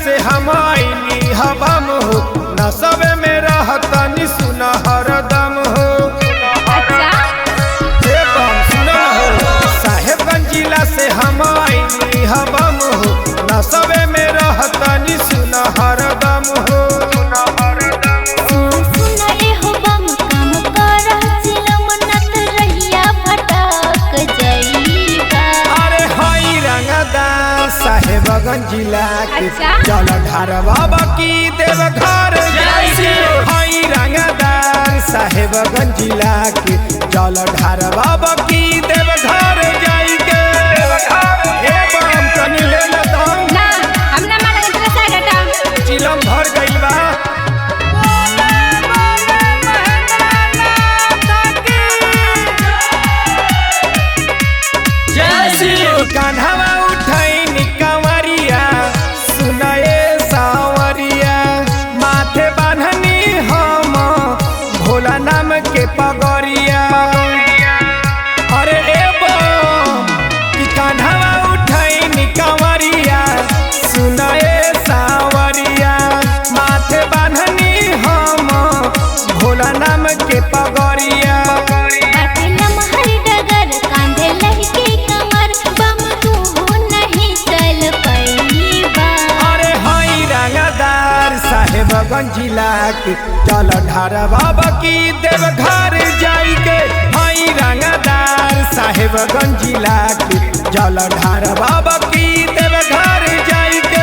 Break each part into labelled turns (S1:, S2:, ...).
S1: से हम आईनी हबम हो नसबे में रहतनी सुना हरदम हो। साहेबगंज जिला से हम आईनी हबम हो नसबे में रहतनी सुना हरदम हो। अरे हई रंगदार साहेबगंज जिला के चल ढारवा की देवघर हई रंगदार साहेबगंज जिला के चल ढारवा की देवघर जाई के बम तनी ले ले दम
S2: ना हम ना माने तेरे साइड हटा
S1: चिलम भर गइल बा। कान्हवा उठैनी कंवरिया सुनाए सावरिया माथे बांधनी हम भोला नाम के पगड़िया। अरे कि कान्हवा उठैनी कंवरिया सुनाए सावरिया माथे बांधनी हम भोला नाम के पगड़िया। साहेबगंज जिला के चल ढारवा की देवघर जाई के हई रंगदार साहेबगंज जिला के चल ढारवा की देवघर जाई के।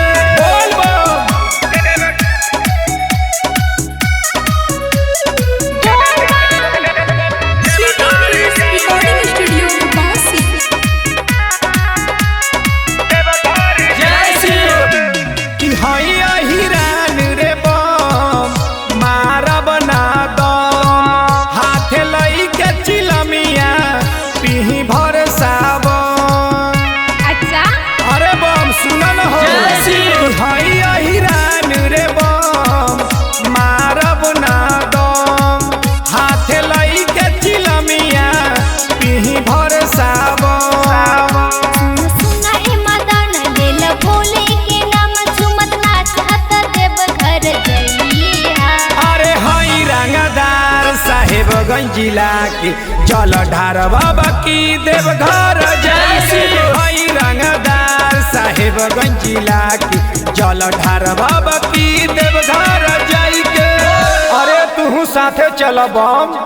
S1: साहेबगंज जिला के चल ढारवा की देवघर जाई हई रंगदार साहेबगंज जिला के चल ढारवा की देवघर जाई के। अरे तू साथे चल बम।